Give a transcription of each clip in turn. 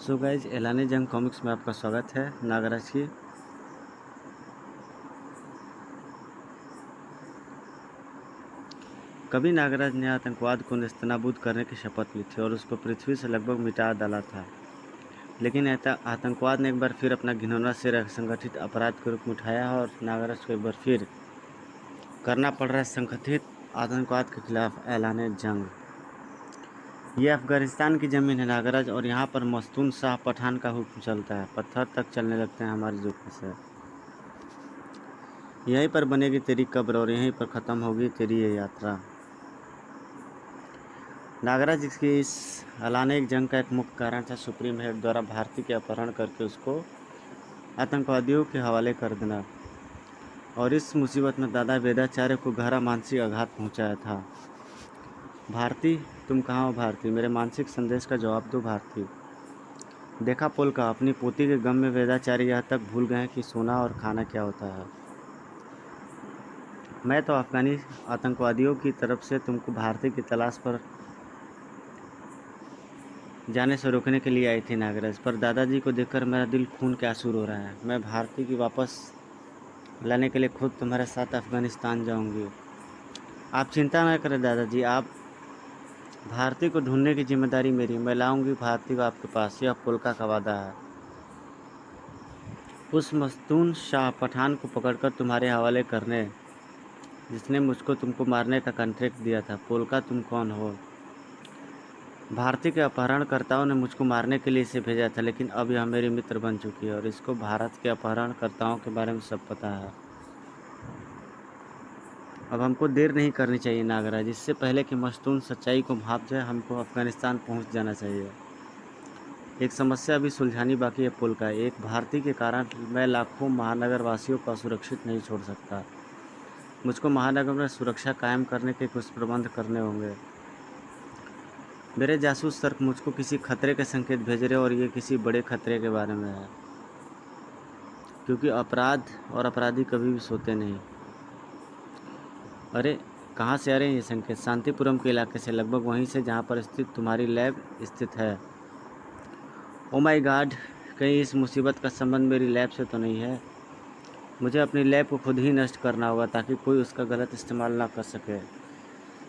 So guys Elani जंग comics में आपका स्वागत है। नागराज की कभी नागराज ने आतंकवाद को नेस्तनाबूद करने की शपथ ली थी और उसको पृथ्वी से लगभग मिटा डाला था। लेकिन आतंकवाद ने एक बार फिर अपना घिनौना सिर संगठित अपराध के रूप में उठाया और नागराज को एक बार फिर करना पड़ रहा है संगठित आतंकवाद के खिलाफ ऐलान जंग। ये अफगानिस्तान की ज़मीन है नागराज, और यहाँ पर मस्तून शाह पठान का हुक्म चलता है। पत्थर तक चलने लगते हैं हमारी जुल्फ़ों से। यहीं पर बनेगी तेरी कब्र और यहीं पर ख़त्म होगी तेरी ये यात्रा। नागराज की इस ऐलान जंग का एक मुख्य कारण था सुप्रीम हेड द्वारा भारती के अपहरण करके उसको आतंकवादियों के हवाले कर देना, और इस मुसीबत में दादा वेदाचार्य को गहरा मानसिक आघात पहुंचाया था। भारती, तुम कहाँ हो भारती? मेरे मानसिक संदेश का जवाब दो भारती। देखा पोलका, अपनी पोती के गम में वेदाचार्य यह तक भूल गए कि सोना और खाना क्या होता है। मैं तो अफगानी आतंकवादियों की तरफ से तुमको भारती की तलाश पर जाने से रोकने के लिए आई थी नागराज, पर दादाजी को देखकर मेरा दिल खून के आंसू रो रहा है। मैं भारती की वापस लाने के लिए खुद तुम्हारे साथ अफगानिस्तान जाऊंगी। आप चिंता न करें दादाजी, आप भारती को ढूंढने की जिम्मेदारी मेरी। मैं लाऊंगी भारती को आपके पास, यह पोलका का वादा है। उस मस्तून शाह पठान को पकड़कर तुम्हारे हवाले करने जिसने मुझको तुमको मारने का कॉन्ट्रैक्ट दिया था। पोलका, तुम कौन हो? भारती के अपहरणकर्ताओं ने मुझको मारने के लिए इसे भेजा था, लेकिन अब यह मेरी मित्र बन चुकी है और इसको भारत के अपहरणकर्ताओं के बारे में सब पता है। अब हमको देर नहीं करनी चाहिए नागराज। इससे पहले कि मस्तून सच्चाई को भांप जाए, हमको अफगानिस्तान पहुंच जाना चाहिए। एक समस्या अभी सुलझानी बाकी है पुलका। एक भारती के कारण मैं लाखों महानगर वासियों को असुरक्षित नहीं छोड़ सकता। मुझको महानगर में सुरक्षा कायम करने के कुछ प्रबंध करने होंगे। मेरे जासूस सर मुझको किसी खतरे के संकेत भेज रहे, और ये किसी बड़े खतरे के बारे में है, क्योंकि अपराध और अपराधी कभी भी सोते नहीं। अरे कहाँ से आ रहे हैं ये संकेत? शांतिपुरम के इलाके से, लगभग वहीं से जहाँ पर स्थित तुम्हारी लैब स्थित है। ओ माय गॉड, कहीं इस मुसीबत का संबंध मेरी लैब से तो नहीं है? मुझे अपनी लैब को खुद ही नष्ट करना होगा ताकि कोई उसका गलत इस्तेमाल ना कर सके।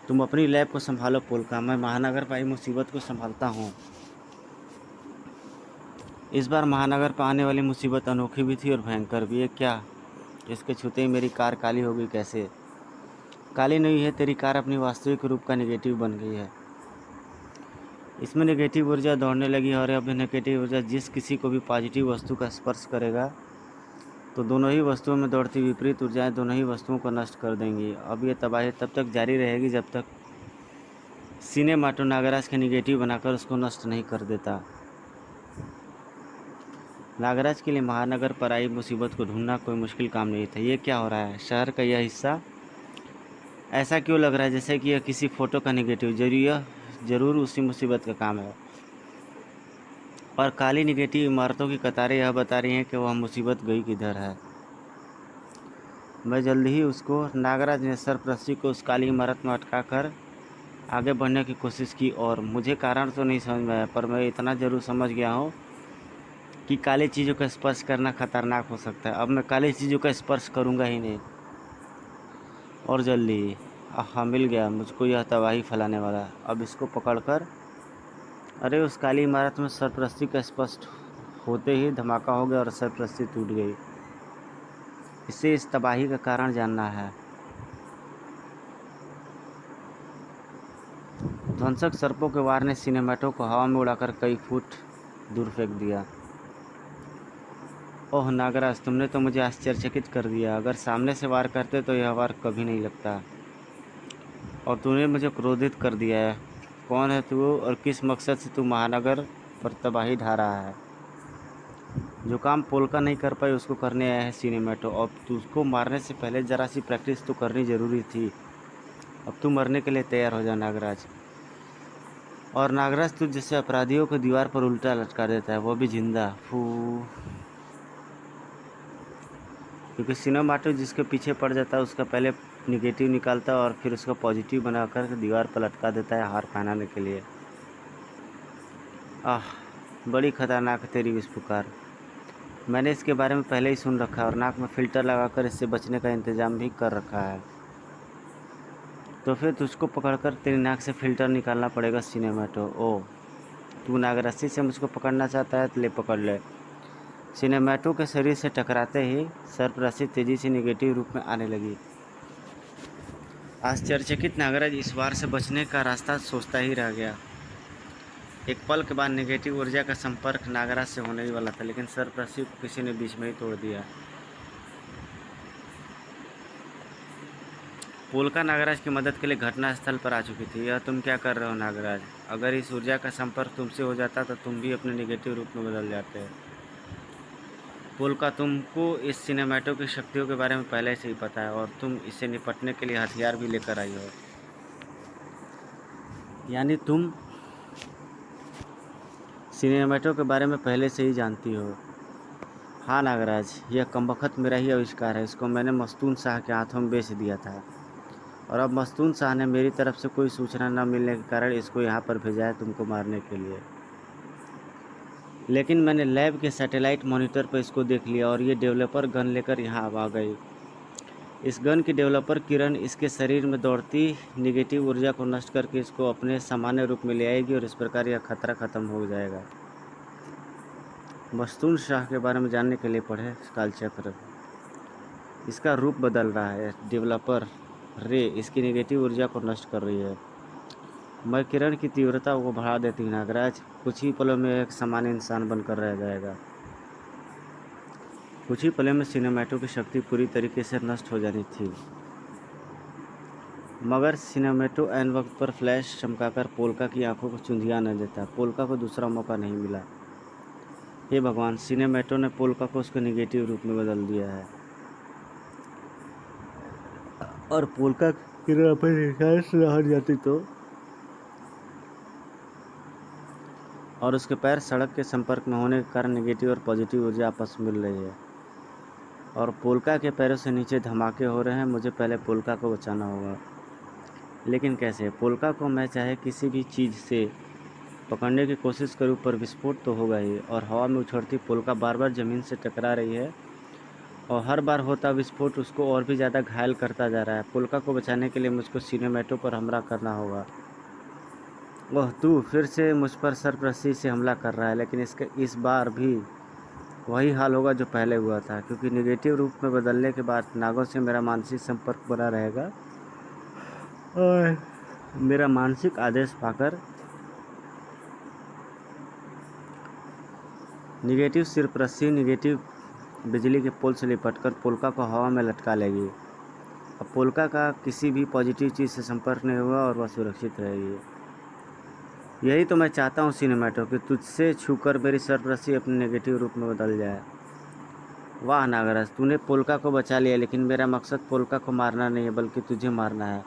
तुम अपनी लैब को संभालो पोलका, मैं महानगर पर आई मुसीबत को संभालता हूँ। इस बार महानगर पर आने वाली मुसीबत अनोखी भी थी और भयंकर भी। ये क्या? इसके छूते ही मेरी कार काली हो गई। कैसे काली नहीं है? तेरी कार अपनी वास्तविक रूप का नेगेटिव बन गई है। इसमें नेगेटिव ऊर्जा दौड़ने लगी है, और अब नेगेटिव ऊर्जा जिस किसी को भी पॉजिटिव वस्तु का स्पर्श करेगा तो दोनों ही वस्तुओं में दौड़ती विपरीत ऊर्जाएं दोनों ही वस्तुओं को नष्ट कर देंगी। अब ये तबाही तब तक जारी रहेगी जब तक सिनेमाटो नागराज के नेगेटिव बनाकर उसको नष्ट नहीं कर देता। नागराज के लिए महानगर पर आई मुसीबत को ढूंढना कोई मुश्किल काम नहीं था। ये क्या हो रहा है? शहर का यह हिस्सा ऐसा क्यों लग रहा है जैसे कि यह किसी फोटो का नेगेटिव? जरूर उसी मुसीबत का काम है। और काली नेगेटिव इमारतों की कतारें यह बता रही हैं कि वह मुसीबत गई किधर है। मैं जल्द ही उसको नागराज ने सरपरस्ती को उस काली इमारत में अटका कर आगे बढ़ने की कोशिश की, और मुझे कारण तो नहीं समझ में आया, पर मैं इतना ज़रूर समझ गया हूँ कि काली चीज़ों का स्पर्श करना खतरनाक हो सकता है। अब मैं काली चीज़ों का स्पर्श करूँगा ही नहीं, और जल्दी। हाँ, मिल गया मुझको यह तबाही फैलाने वाला। अब इसको पकड़कर, अरे उस काली इमारत में सरपरस्ती का स्पष्ट होते ही धमाका हो गया और सरपरस्ती टूट गई। इसे इस तबाही का कारण जानना है। ध्वंसक सर्पों के वार ने सिनेमेटो को हवा में उड़ाकर कई फुट दूर फेंक दिया। ओह नागराज, तुमने तो मुझे आश्चर्यचकित कर दिया। अगर सामने से वार करते तो यह वार कभी नहीं लगता, और तूने मुझे क्रोधित कर दिया है। कौन है तू और किस मकसद से तू महानगर पर तबाही ढा रहा है? जो काम पोलका नहीं कर पाई उसको करने आया है सिनेमेटो। अब तुझको मारने से पहले ज़रा सी प्रैक्टिस तो करनी ज़रूरी थी। अब तू मरने के लिए तैयार हो जा नागराज। और नागराज, तू जैसे अपराधियों को दीवार पर उल्टा लटका देता है, वो भी जिंदा। फू, क्योंकि सिनेमाटो जिसके पीछे पड़ जाता है उसका पहले निगेटिव निकालता है और फिर उसका पॉजिटिव बनाकर दीवार पर लटका देता है हार पहनाने के लिए। आह, बड़ी खतरनाक है तेरी विष पुकार। मैंने इसके बारे में पहले ही सुन रखा है और नाक में फ़िल्टर लगाकर इससे बचने का इंतज़ाम भी कर रखा है। तो फिर तुझको पकड़कर तेरी नाक से फ़िल्टर निकालना पड़ेगा सिनेमैटो। ओह, तू नागरस्सी से मुझको पकड़ना चाहता है तो ले पकड़ ले। सिनेमैटो के शरीर से टकराते ही सर्परस्सी तेज़ी से निगेटिव रूप में आने लगी। आश्चर्यचकित नागराज इस बार से बचने का रास्ता सोचता ही रह गया। एक पल के बाद नेगेटिव ऊर्जा का संपर्क नागराज से होने ही वाला था, लेकिन सर्परस्सी को किसी ने बीच में ही तोड़ दिया। पोलका नागराज की मदद के लिए घटनास्थल पर आ चुकी थी। यह तुम क्या कर रहे हो नागराज? अगर इस ऊर्जा का संपर्क तुमसे हो जाता तो तुम भी अपने नेगेटिव रूप में बदल जाते। पोलका, तुमको इस सिनेमैटो की शक्तियों के बारे में पहले से ही पता है और तुम इससे निपटने के लिए हथियार भी लेकर आई हो। यानी तुम सिनेमैटो के बारे में पहले से ही जानती हो। हाँ नागराज, यह कमबख्त मेरा ही आविष्कार है। इसको मैंने मस्तून शाह के हाथों में बेच दिया था और अब मस्तून शाह ने मेरी तरफ से कोई सूचना न मिलने के कारण इसको यहाँ पर भेजा है तुमको मारने के लिए। लेकिन मैंने लैब के सैटेलाइट मॉनिटर पर इसको देख लिया और ये डेवलपर गन लेकर यहाँ आ गई। इस गन की डेवलपर किरण इसके शरीर में दौड़ती निगेटिव ऊर्जा को नष्ट करके इसको अपने सामान्य रूप में ले आएगी और इस प्रकार यह खतरा ख़त्म हो जाएगा। मस्तून शाह के बारे में जानने के लिए पढ़े कालचक्र। इसका रूप बदल रहा है। डेवलपर रे इसकी नेगेटिव ऊर्जा को नष्ट कर रही है। मैं किरण की तीव्रता को बढ़ा देती हूँ नागराज। कुछ ही पलों में एक सामान्य इंसान बनकर रह जाएगा। कुछ ही पलों में सिनेमैटो की शक्ति पूरी तरीके से नष्ट हो जानी थी, मगर सिनेमैटो ऐन वक्त पर फ्लैश चमकाकर पोलका की आंखों को चुंधिया न देता। पोलका को दूसरा मौका नहीं मिला। हे भगवान, सिनेमैटो ने पोलका को उसके निगेटिव रूप में बदल दिया है और पोलका किरण अपने निशान से हट जाती तो और उसके पैर सड़क के संपर्क में होने के कारण नेगेटिव और पॉजिटिव ऊर्जा आपस में मिल रही है और पोलका के पैरों से नीचे धमाके हो रहे हैं। मुझे पहले पोलका को बचाना होगा, लेकिन कैसे? पोलका को मैं चाहे किसी भी चीज़ से पकड़ने की कोशिश करूं पर विस्फोट तो होगा ही और हवा में उछड़ती पोलका बार बार ज़मीन से टकरा रही है और हर बार होता विस्फोट उसको और भी ज़्यादा घायल करता जा रहा है। पोलका को बचाने के लिए मुझको सिनेमैटो पर हमला करना होगा। वह तू फिर से मुझ पर सर्परस्सी से हमला कर रहा है, लेकिन इस बार भी वही हाल होगा जो पहले हुआ था, क्योंकि निगेटिव रूप में बदलने के बाद नागों से मेरा मानसिक संपर्क बना रहेगा और मेरा मानसिक आदेश पाकर निगेटिव सर्परस्सी निगेटिव बिजली के पोल से लिपटकर पोलका को हवा में लटका लेगी। अब पोलका का किसी भी पॉजिटिव चीज़ से संपर्क नहीं होगा और वह सुरक्षित रहेगी। यही तो मैं चाहता हूँ सिनेमैटो, कि तुझसे छूकर मेरी सर्परस्सी अपने नेगेटिव रूप में बदल जाए। वाह नागराज, तूने पोलका को बचा लिया, लेकिन मेरा मकसद पोलका को मारना नहीं है बल्कि तुझे मारना है।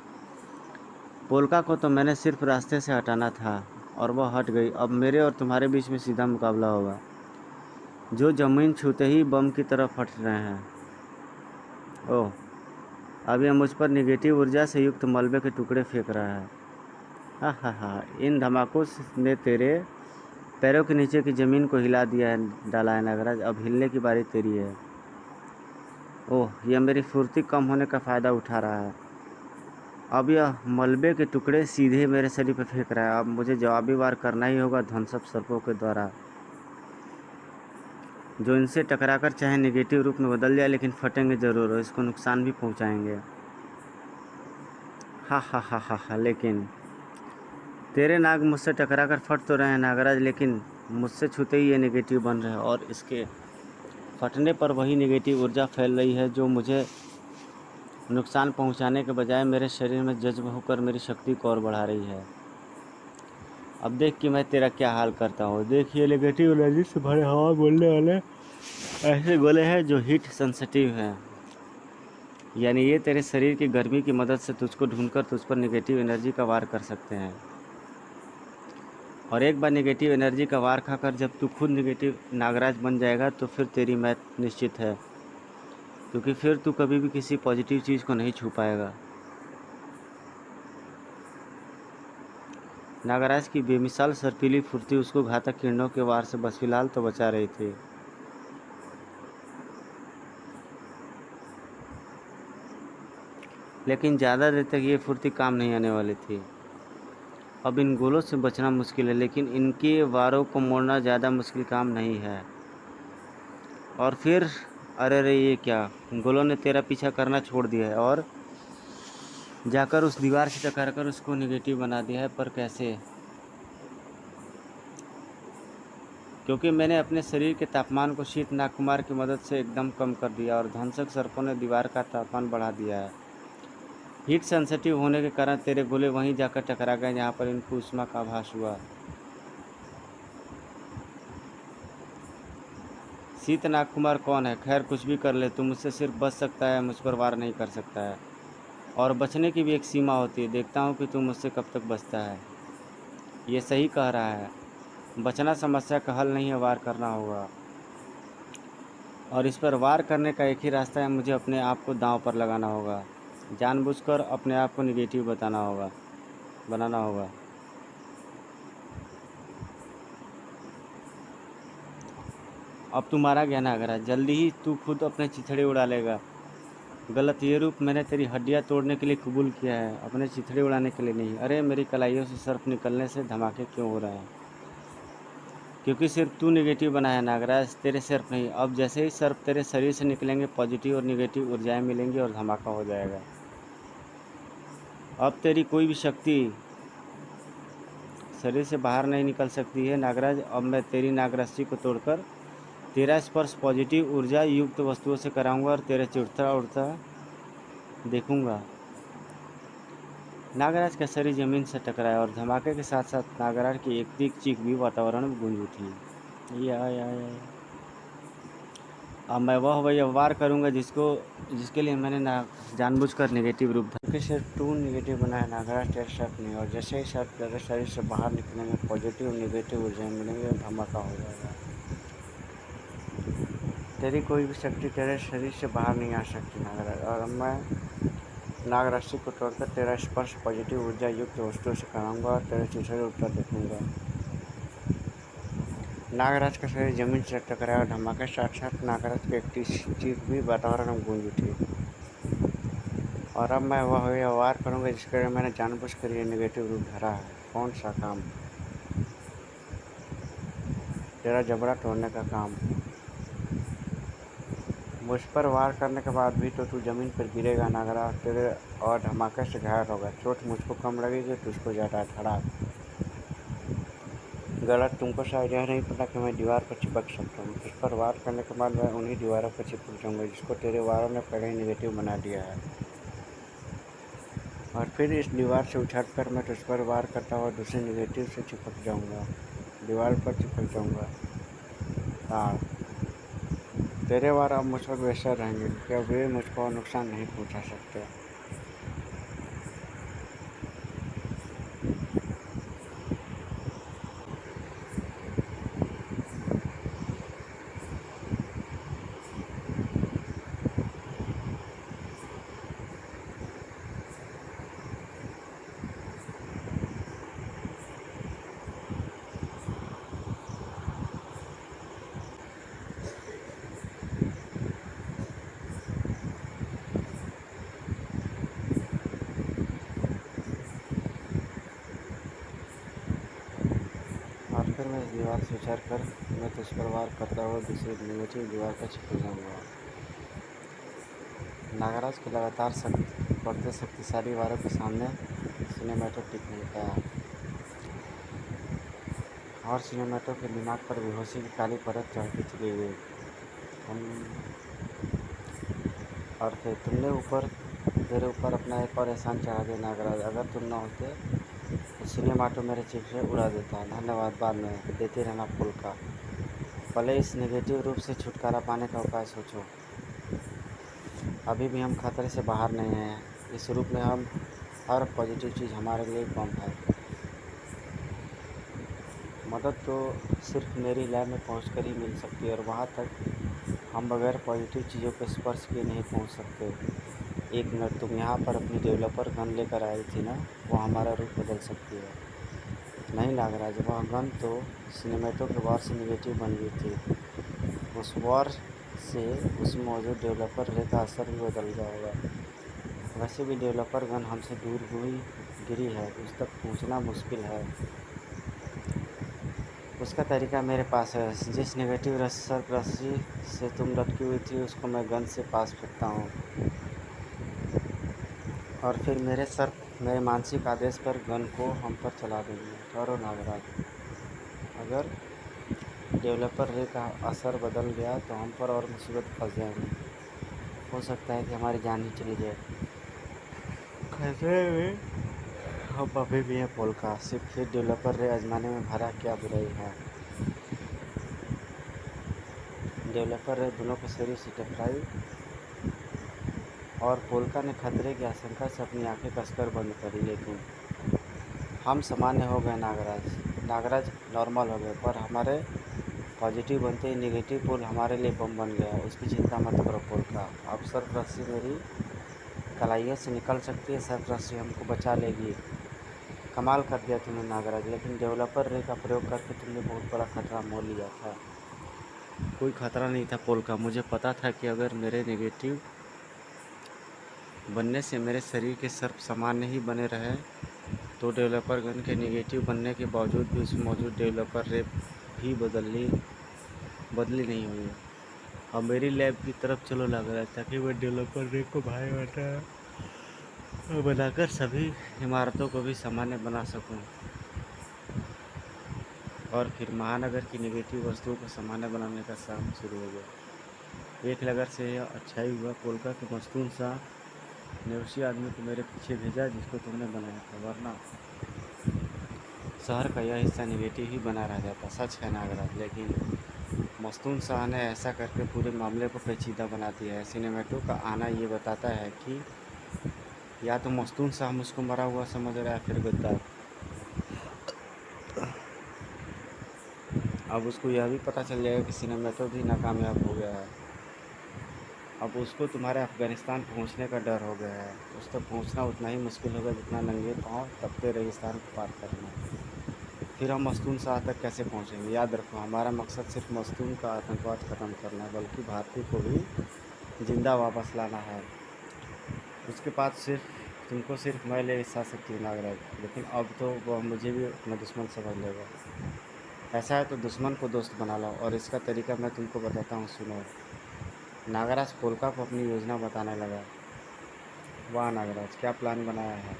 पोलका को तो मैंने सिर्फ रास्ते से हटाना था और वह हट गई। अब मेरे और तुम्हारे बीच में सीधा मुकाबला होगा, जो ज़मीन छूते ही बम की तरफ फट रहे हैं। ओह, अब यह मुझ पर निगेटिव ऊर्जा से युक्त मलबे के टुकड़े फेंक रहा है। हा, इन धमाकों ने तेरे पैरों के नीचे की ज़मीन को हिला डाला है नागराज। अब हिलने की बारी तेरी है। ओह, यह मेरी फुर्ती कम होने का फ़ायदा उठा रहा है। अब यह मलबे के टुकड़े सीधे मेरे शरीर पर फेंक रहा है। अब मुझे जवाबी वार करना ही होगा ध्वंसक सर्पों के द्वारा, जो इनसे टकराकर चाहे नेगेटिव रूप में बदल जाए, लेकिन फटेंगे ज़रूर और इसको नुकसान भी पहुंचाएंगे। हा, लेकिन तेरे नाग मुझसे टकराकर फट तो रहे हैं नागराज, लेकिन मुझसे छूते ही ये नेगेटिव बन रहे हैं और इसके फटने पर वही नेगेटिव ऊर्जा फैल रही है जो मुझे नुकसान पहुंचाने के बजाय मेरे शरीर में जज्ब होकर मेरी शक्ति को और बढ़ा रही है। अब देख कि मैं तेरा क्या हाल करता हूँ। देखिए, नेगेटिव एनर्जी से भरे हवा बोलने वाले ऐसे गोले हैं जो हीट सेंसिटिव हैं, यानी ये तेरे शरीर की गर्मी की मदद से तुझको ढूंढकर तुझ पर नेगेटिव एनर्जी का वार कर सकते हैं। और एक बार नेगेटिव एनर्जी का वार खाकर जब तू खुद नेगेटिव नागराज बन जाएगा तो फिर तेरी मैच निश्चित है, क्योंकि फिर तू कभी भी किसी पॉजिटिव चीज़ को नहीं छू पाएगा। नागराज की बेमिसाल सर्पीली फुर्ती उसको घातक किरणों के वार से बस फिलहाल तो बचा रही थी। लेकिन ज़्यादा देर तक ये फुर्ती काम नहीं आने वाली थी। अब इन गोलों से बचना मुश्किल है, लेकिन इनके वारों को मोड़ना ज़्यादा मुश्किल काम नहीं है। और फिर अरे रे, ये क्या! गोलों ने तेरा पीछा करना छोड़ दिया है और जाकर उस दीवार से टकराकर उसको निगेटिव बना दिया है। पर कैसे? क्योंकि मैंने अपने शरीर के तापमान को शीत नागकुमार की मदद से एकदम कम कर दिया और ध्वंसक सर्पों ने दीवार का तापमान बढ़ा दिया है। हीट सेंसिटिव होने के कारण तेरे गोले वहीं जाकर टकरा गए जहाँ पर इनको ऊष्मा का आभास हुआ। शीत नागकुमार कौन है? खैर, कुछ भी कर ले, तू मुझसे सिर्फ बच सकता है, मुझ पर वार नहीं कर सकता है। और बचने की भी एक सीमा होती है। देखता हूँ कि तू मुझसे कब तक बचता है। ये सही कह रहा है। बचना समस्या का हल नहीं है, वार करना होगा। और इस पर वार करने का एक ही रास्ता है, मुझे अपने आप को दांव पर लगाना होगा। जानबूझकर अपने आप को निगेटिव बनाना होगा। अब तू मारा गया नागराज, जल्दी ही तू खुद अपने चिथड़े उड़ा लेगा। गलत, ये रूप मैंने तेरी हड्डियाँ तोड़ने के लिए कबूल किया है, अपने चिथड़े उड़ाने के लिए नहीं। अरे, मेरी कलाइयों से सर्प निकलने से धमाके क्यों हो रहे हैं? क्योंकि सिर्फ तू निगेटिव बना है नागराज, तेरे सर्प नहीं। अब जैसे ही सर्प तेरे शरीर से निकलेंगे, पॉजिटिव और निगेटिव ऊर्जाएं मिलेंगी और धमाका हो जाएगा। अब तेरी कोई भी शक्ति शरीर से बाहर नहीं निकल सकती है नागराज। अब मैं तेरी नागरस्सी को तोड़कर तेरा स्पर्श पॉजिटिव ऊर्जा युक्त वस्तुओं से कराऊंगा और तेरे चिड़ता उड़ता देखूंगा। नागराज का शरीर जमीन से टकराया और धमाके के साथ साथ नागराज की एक तीख चीख भी वातावरण में गूंज उठी। या। अब मैं वह व्यवहार करूंगा जिसके लिए मैंने जानबूझकर निगेटिव रूप धरा। कि सिर्फ टू निगेटिव बना है नागराज, तेरे शर्त नहीं। और जैसे ही शर्त तेरे शरीर से बाहर निकलेंगे, पॉजिटिव और निगेटिव ऊर्जाएं मिलेंगे और धमाका हो जाएगा। तेरी कोई भी शक्ति तेरे शरीर से बाहर नहीं आ सकती नागराज। और अब मैं नागरस्सी को तोड़कर तेरा स्पर्श पॉजिटिव ऊर्जा युक्त वस्तुओं से कराऊंगा और तेरे चिथड़े उड़ता देखूंगा। नागराज का शरीर जमीन से टकराया और धमाके के साथ साथ नागराज की एक चीख भी वातावरण में गूंज उठी। और अब मैं वह व्यवहार करूंगा जिसके लिए मैंने जानबूझकर ये निगेटिव रूप धरा है। कौन सा काम? तेरा जबड़ा तोड़ने का काम। मुझ पर वार करने के बाद भी तो तू जमीन पर गिरेगा नागराज, तेरे और धमाके से घायल होगा। चोट मुझको कम लगेगी, तुझको ज़्यादा। धड़ाक। गलत, तुमको शायद यह नहीं पता कि मैं दीवार पर चिपक सकता हूँ। इस पर वार करने के बाद मैं उन्हीं दीवारों पर चिपक जाऊँगा जिसको तेरे वारों ने पहले ही निगेटिव बना दिया है। और फिर इस दीवार से उछलकर मैं तुझ पर वार करता हुआ दूसरे निगेटिव से चिपक जाऊँगा, दीवार पर चिपक जाऊँगा। हाँ, तेरे वार अब मुझ पर बेहतर रहेंगे क्योंकि वे मुझको नुकसान नहीं पहुँचा सकते। और फिर मैं इस दीवार से उछल कर मैं तुझ पर वार करता हुआ दूसरी निगेटिव दीवार पर चिपक जाऊँगा। नागराज के लगातार बढ़ते शक्तिशाली वारों के सामने सिनेमैटो टिक नहीं पाया और सिनेमैटो के दिमाग पर बेहोशी की काली परत चढ़ती चली गई। हम और फिर तेरे ऊपर अपना एक और एहसान चढ़ा दिया नागराज। अगर तुम न होते तो सिनेमाटो मेरे चिप्स उड़ा देता। धन्यवाद, बाद में देते रहना फूल का। पहले इस नेगेटिव रूप से छुटकारा पाने का उपाय सोचो। अभी भी हम खतरे से बाहर नहीं हैं। इस रूप में हम हर पॉजिटिव चीज़ हमारे लिए कम है। मदद तो सिर्फ मेरी लैब में पहुंचकर ही मिल सकती है और वहां तक हम बगैर पॉजिटिव चीज़ों के स्पर्श किए नहीं पहुंच सकते। एक मिनट, तुम यहाँ पर अपनी डेवलपर गन लेकर आई थी ना? वो हमारा रूप बदल सकती है। नहीं नागराज, वह गन तो सिनेमैटो के वॉर से निगेटिव बन गई थी। उस वॉर से उसमें मौजूद डेवलपर रे का असर भी बदल गया होगा। वैसे भी डेवलपर गन हमसे दूर हुई गिरी है, उस तक पहुंचना मुश्किल है। उसका तरीका मेरे पास है। जिस नेगेटिव रस्सी से तुम लटकी हुई थी उसको मैं गन से पास फेंकता हूँ, और फिर मेरे मानसिक आदेश पर गन को हम पर चला देंगे। ठहरो नागराज, अगर डेवलपर रे का असर बदल गया तो हम पर और मुसीबत फंस जाएंगी। हो सकता है कि हमारी जान ही चली जाए। खतरे में हम अभी भी हैं पोलका। सिर्फ फिर डेवलपर रे आजमाने में भरा क्या बुराई है। डेवलपर रे दोनों के शरीर से टकराई और पोलका ने खतरे की आशंका से अपनी आंखें कसकर बंद करी। लेकिन हम सामान्य हो गए नागराज नॉर्मल हो गए, पर हमारे पॉजिटिव बनते ही नेगेटिव पोल हमारे लिए बम बन गया। उसकी चिंता मत करो पोलका। अब सर्फ रस्सी मेरी कलाइयों से निकल सकती है, सर्फ रस्सी हमको बचा लेगी। कमाल कर दिया तुमने नागराज, लेकिन डेवलपर रे का प्रयोग करके तुमने बहुत बड़ा खतरा मोल लिया था। कोई खतरा नहीं था पोलका। मुझे पता था कि अगर मेरे नेगेटिव बनने से मेरे शरीर के सर्प सामान्य ही बने रहे तो डेवलपर गन के नेगेटिव बनने के बावजूद भी उसमें मौजूद डेवलपर रे भी बदली नहीं हुई। अब मेरी लैब की तरफ चलो लग रहा है, ताकि मैं डेवलपर रे को भाई बनाकर सभी इमारतों को भी सामान्य बना सकूं, और फिर महानगर की नेगेटिव वस्तुओं को सामान्य बनाने का काम शुरू हो गया। एक नगर से यह अच्छा ही हुआ पोलका के मस्तून सा ने उसी आदमी को मेरे पीछे भेजा जिसको तुमने बनाया था, वरना शहर का यह हिस्सा नेगेटिव ही बना रह जाता। सच है नागराज, लेकिन मस्तून शाह ने ऐसा करके पूरे मामले को पेचीदा बना दिया है। सिनेमैटो का आना ये बताता है कि या तो मस्तून शाह मुझको मरा हुआ समझ रहा है, फिर गद्दार। अब उसको यह भी पता चल जाएगा कि सिनेमैटो भी नाकामयाब हो गया है। अब उसको तुम्हारे अफ़गानिस्तान पहुंचने का डर हो गया है। उस तक पहुंचना उतना ही मुश्किल होगा जितना नंगे पाँव तपते रेगिस्तान को पार करना। फिर हम मस्तून शाह तक कैसे पहुंचेंगे? याद रखो, हमारा मकसद सिर्फ मस्तून का आतंकवाद ख़त्म करना है, बल्कि भारती को भी जिंदा वापस लाना है। उसके बाद तुमको सिर्फ मैं ले जा सकती हूँ नागराज, लेकिन अब तो वह मुझे भी अपना दुश्मन समझ लेगा। ऐसा है तो दुश्मन को दोस्त बना लो, और इसका तरीका मैं तुमको बताता हूँ, सुनो। नागराज पोलका को अपनी योजना बताने लगा। वाह नागराज, क्या प्लान बनाया है।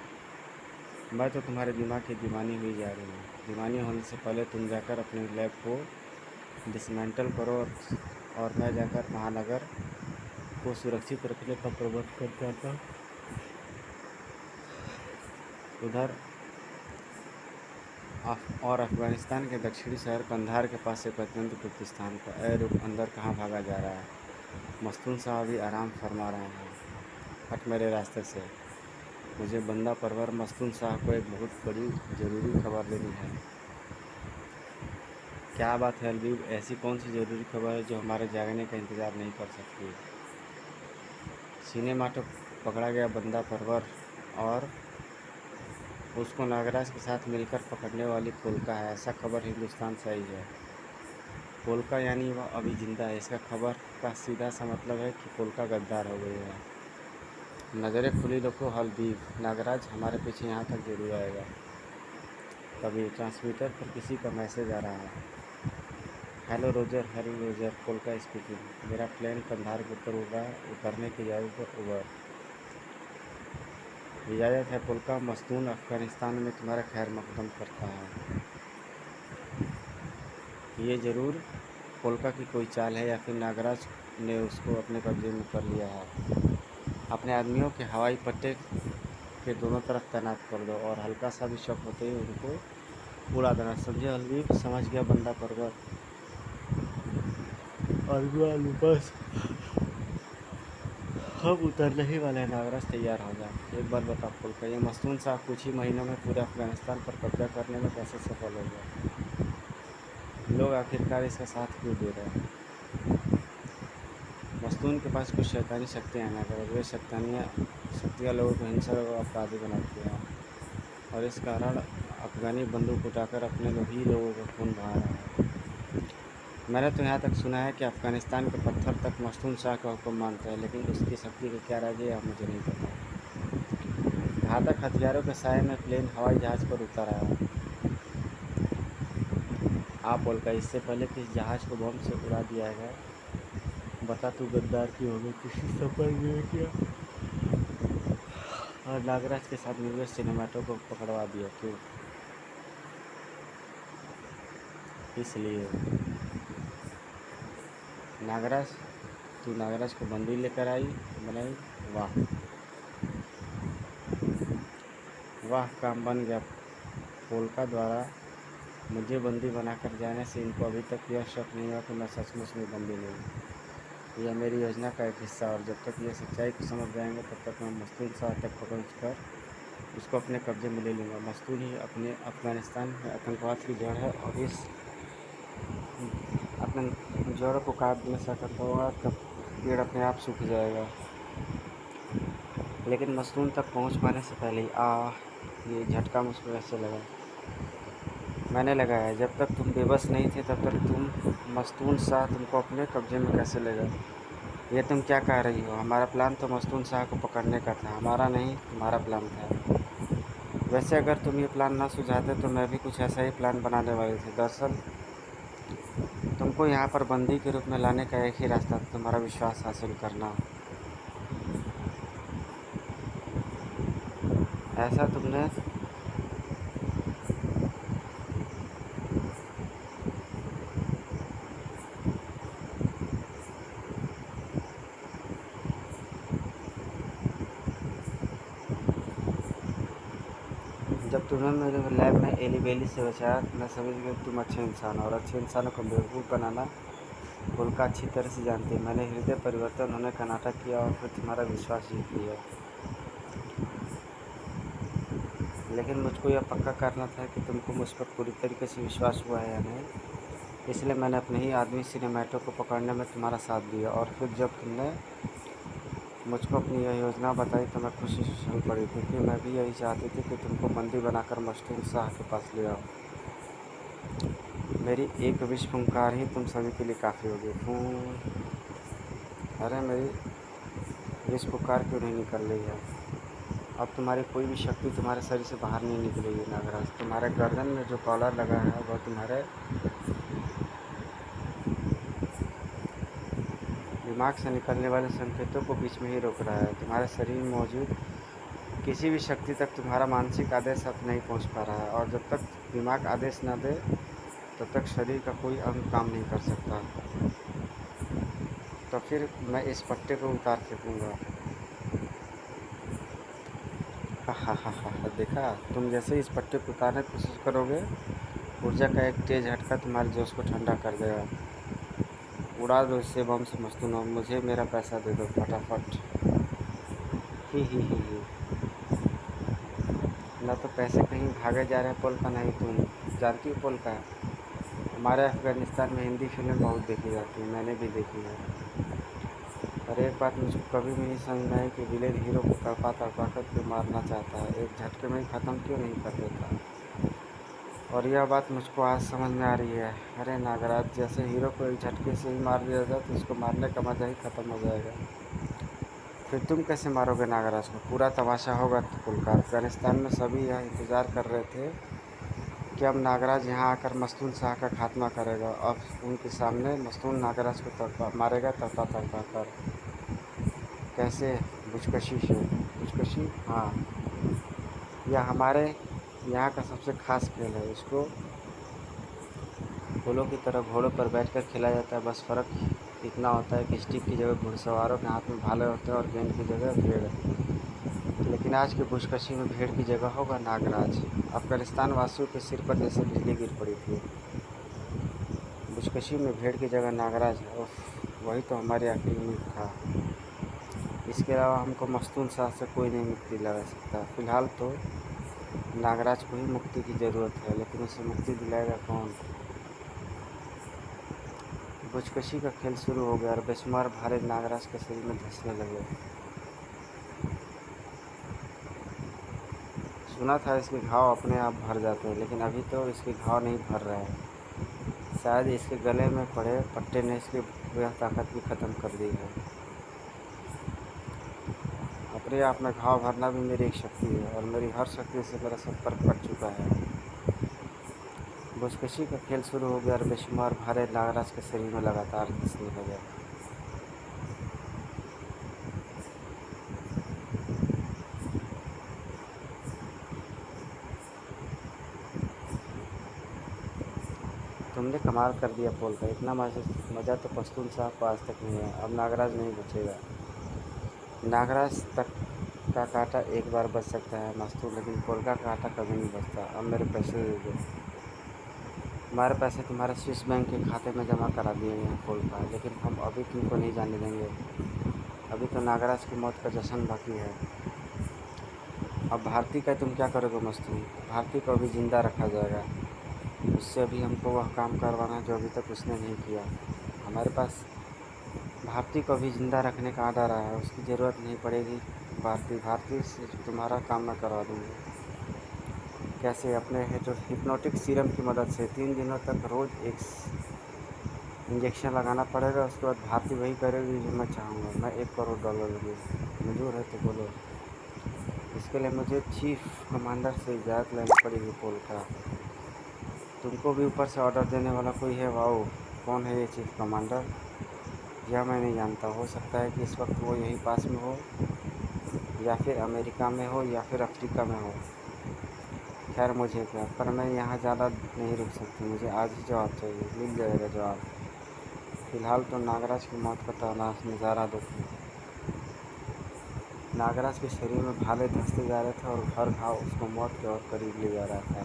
मैं तो तुम्हारे दिमाग की दीवानी हुई जा रही हूँ। दीवानी होने से पहले तुम जाकर अपने लैब को डिसमेंटल करो, और मैं जाकर महानगर को सुरक्षित रखने का प्रबंध कर जाता हूँ। उधर और अफ़गानिस्तान के दक्षिणी शहर कंधार के पास एक अत्यंत गुप्त स्थान पर। ए रुक, अंदर कहाँ भागा जा रहा है? मस्तून साहब भी आराम फरमा रहे हैं। हट मेरे रास्ते से। मुझे बंदा परवर मस्तून साहब को एक बहुत बड़ी ज़रूरी खबर देनी है। क्या बात है अलवीब, ऐसी कौन सी ज़रूरी खबर है जो हमारे जागने का इंतज़ार नहीं कर सकती? सिनेमाटो पकड़ा गया बंदा परवर, और उसको नागराज के साथ मिलकर पकड़ने वाली पोलका है। ऐसा खबर हिंदुस्तान से आई है। पोलका यानी वह अभी जिंदा है। इसका खबर का सीधा सा मतलब है कि पोलका गद्दार हो गई है। नज़रें खुली रखो हल्दीप, नागराज हमारे पीछे यहाँ तक जरूर आएगा। तभी ट्रांसमीटर पर किसी का मैसेज आ रहा है। Hello Roger, polka speaking. मेरा प्लेन कंधार के ऊपर उड़ रहा है, उतरने की इजाज़त ओवर। इजाज़त है पोलका, मस्तून अफ़गानिस्तान में तुम्हारा खैर मकदम करता है। ये ज़रूर पोलका की कोई चाल है, या फिर नागराज ने उसको अपने कब्जे में कर लिया है। अपने आदमियों के हवाई पट्टे के दोनों तरफ तैनात कर दो, और हल्का सा भी शक होते ही उनको उड़ा देना। समझे हल्दीप? समझ गया बंदा परवर। बस हम उतरने ही वाले हैं नागराज, तैयार हो जाए। एक बार बता पोलका, ये मस्तून साहब कुछ ही महीनों में पूरे अफ़गानिस्तान पर कब्जा करने में कैसे सफल हो गए? लोग आखिरकार इसका साथ क्यों दे रहे हैं? मस्तून के पास कुछ शैतानी शक्तियाँ हैं नागराज। वे शक्तियाँ लोगों को हिंसक और अपराधी बनाती हैं, और इस कारण अफगानी बंदूक उठाकर अपने ही लोगों का खून बहा रहा है। मैंने तो यहाँ तक सुना है कि अफ़गानिस्तान के पत्थर तक मस्तून शाह का हुक्म मानते हैं, लेकिन उसकी शक्ति का क्या राज है यह मुझे नहीं पता। घातक हथियारों के साए में प्लेन हवाई जहाज़ पर उतर आया। आप बोल कर इससे पहले कि इस जहाज़ को बम से उड़ा दिया गया, बता तू गद्दार क्यों हो गया, किसी सफर में किया और नागराज के साथ निर्वेश सिनेमाटो को पकड़वा दिया क्यों? इसलिए नागराज, तू नागराज को बंदी लेकर आई बनाई। वाह वाह, काम बन गया। पोलका द्वारा मुझे बंदी बनाकर जाने से इनको अभी तक यह शक नहीं हुआ कि मैं सचमुच में बंदी नहीं हूँ। यह मेरी योजना का एक हिस्सा, और जब तक ये सच्चाई को समझ जाएंगे तब तक मैं मस्तून शाह तक पहुँच कर उसको अपने कब्जे में ले लूँगा। मस्तून ही अपने अफ़गानिस्तान में आतंकवाद की जड़ है, और इस अपने जड़ों को काट देने से आतंकवाद का पेड़ अपने आप सूख जाएगा। लेकिन मस्तून तक पहुँच पाने से पहले ही ये झटका मुझको कैसे लगा? मैंने लगाया। जब तक तुम बेबस नहीं थे तब तक मस्तून शाह तुमको अपने कब्जे में कैसे ले गया? ये तुम क्या कह रही हो? हमारा प्लान तो मस्तून शाह को पकड़ने का था, हमारा नहीं तुम्हारा प्लान था। वैसे अगर तुम ये प्लान ना सुझाते तो मैं भी कुछ ऐसा ही प्लान बनाने वाली थी। दरअसल तुमको यहाँ पर बंदी के रूप में लाने का एक ही रास्ता था, तुम्हारा विश्वास हासिल करना। ऐसा तुमने जब तुमने मेरे लैब में एली बेली से बचाया तो मैं समझ गया तुम अच्छे इंसान हो, और अच्छे इंसानों को बेवकूफ़ बनाना पोलका अच्छी तरह से जानती है। मैंने हृदय परिवर्तन होने का नाटक किया और फिर तुम्हारा विश्वास जीत लिया। लेकिन मुझको यह पक्का करना था कि तुमको मुझ पर पूरी तरीके से विश्वास हुआ है या नहीं, इसलिए मैंने अपने ही आदमी सिनेमैटो को पकड़ने में तुम्हारा साथ दिया। और फिर जब तुमने मुझको अपनी यह योजना बताई तो मैं खुशी से चल पड़ी, क्योंकि मैं भी यही चाहती थी कि तुमको बंदी बनाकर मस्तून शाह के पास ले आओ। मेरी एक विश फुंकार ही तुम सभी के लिए काफ़ी होगी। अरे मेरी विश पुकार क्यों नहीं निकल रही है? अब तुम्हारी कोई भी शक्ति तुम्हारे शरीर से बाहर नहीं निकलेगी नागराज। तुम्हारे गर्दन में जो कॉलर लगा है वह तुम्हारे दिमाग से निकलने वाले संकेतों को बीच में ही रोक रहा है। तुम्हारे शरीर में मौजूद किसी भी शक्ति तक तुम्हारा मानसिक आदेश अब नहीं पहुंच पा रहा है, और जब तक दिमाग आदेश न दे तब तक शरीर का कोई अंग काम नहीं कर सकता। तो फिर मैं इस पट्टे को उतार फेंकूँगा। हा, देखा, तुम जैसे ही इस पट्टे को उतारने की कोशिश करोगे, ऊर्जा का एक तेज़ झटका तुम्हारे जोश को ठंडा कर देगा। उड़ा दो इसे बम से मस्तून हो, मुझे मेरा पैसा दे दो फटाफट। ही। ना तो पैसे कहीं भागे जा रहे हैं पोलका, नहीं तुम जानती हो पोलका, हमारे अफ़गानिस्तान में हिंदी फिल्में बहुत देखी जाती हैं, मैंने भी देखी है। पर एक बात मुझको कभी भी नहीं समझ में आई कि विलेन हीरो को तड़पा तड़पा कर क्यों मारना चाहता है, एक झटके में ही ख़त्म क्यों नहीं कर देता। और यह बात मुझको आज समझ में आ रही है। अरे नागराज, जैसे हीरो को एक झटके से ही मार दिया जाए तो उसको मारने का मज़ा ही ख़त्म हो जाएगा। फिर तुम कैसे मारोगे नागराज को? पूरा तमाशा होगा तुमका। अफ़गानिस्तान में सभी यह इंतज़ार कर रहे थे कि अब नागराज यहाँ आकर मस्तून शाह का खात्मा करेगा। अब उनके सामने मस्तून नागराज को तड़पा मारेगा, तड़पा तड़पा कर। कैसे? बुजकशी से। बुजकशी? हाँ, यह हमारे यहाँ का सबसे ख़ास खेल है। इसको फूलों की तरह घोड़ों पर बैठकर खेला जाता है, बस फ़र्क इतना होता है कि स्टिक की जगह घुड़सवारों के हाथ में भाले होते हैं और गेंद की जगह भेड़। लेकिन आज की बुजकशी में भेड़ की जगह होगा नागराज। अफ़गानिस्तान वासियों के सिर पर जैसे बिजली गिर पड़ी थी। बुजकशी में भेड़ की जगह नागराज है। उफ, वही तो हमारी आखिरी उम्मीद था। इसके अलावा हमको मस्तून शाह से कोई नहीं मुक्ति दिला सकता। फ़िलहाल तो नागराज को ही मुक्ति की ज़रूरत है, लेकिन उसे मुक्ति दिलाएगा कौन? बुजकशी का खेल शुरू हो गया और बेशुमार भाले नागराज के शरीर में धंसने लगे। सुना था इसके घाव अपने आप भर जाते हैं, लेकिन अभी तो इसके घाव नहीं भर रहे हैं। शायद इसके गले में पड़े पट्टे ने इसकी वह ताकत भी ख़त्म कर दी है। अपने आप में घाव भरना भी मेरी एक शक्ति है, और मेरी हर शक्ति से मेरा संपर्क कट चुका है। बुजकशी का खेल शुरू हो गया और बेशुमार भारे नागराज के शरीर में लगातार धंसने लगे। तुमने कमाल कर दिया पोल का, इतना मज़ा तो पश्तून साहब को आज तक नहीं है। अब नागराज नहीं बचेगा। नागराज तक का कांटा एक बार बच सकता है मस्तूर, लेकिन पोल का कांटा कभी नहीं बचता। अब मेरे पैसे दे दो। हमारे पैसे तुम्हारे स्विस बैंक के खाते में जमा करा दिए हैं पोल का, लेकिन हम अभी तुमको नहीं जाने देंगे। अभी तो नागराज की मौत का जश्न बाकी है। अब भारती का तुम क्या करोगे मस्तूर? भारती को अभी ज़िंदा रखा जाएगा। उससे अभी हमको वह काम करवाना जो अभी तक उसने नहीं किया। हमारे पास भारती को अभी ज़िंदा रखने का आर्डर आया है, उसकी ज़रूरत नहीं पड़ेगी। भारती से तुम्हारा काम मैं करवा दूँगी। कैसे? अपने हिप्नोटिक सीरम की मदद से 3 दिनों तक रोज़ एक इंजेक्शन लगाना पड़ेगा। उसके बाद भारती वही करेगी जो मैं चाहूँगा। मैं $1 करोड़ लूँगी। मंजूर है तो बोलो। इसके लिए मुझे चीफ कमांडर से इजाज़त लेनी पड़ेगी पोल का। तुमको भी ऊपर से ऑर्डर देने वाला कोई है? वाओ, कौन है ये चीफ कमांडर? यह मैं नहीं जानता। हो सकता है कि इस वक्त वो यहीं पास में हो, या फिर अमेरिका में हो, या फिर अफ्रीका में हो। खैर मुझे क्या, पर मैं यहाँ ज़्यादा नहीं रुक सकती। मुझे आज ही जवाब चाहिए। मिल जाएगा जवाब। फ़िलहाल तो नागराज की मौत का तनाश नज़ारा देखो। नागराज के शरीर में भाले धंसते जा रहे थे और हर घाव उसको मौत के और करीब ले जा रहा था।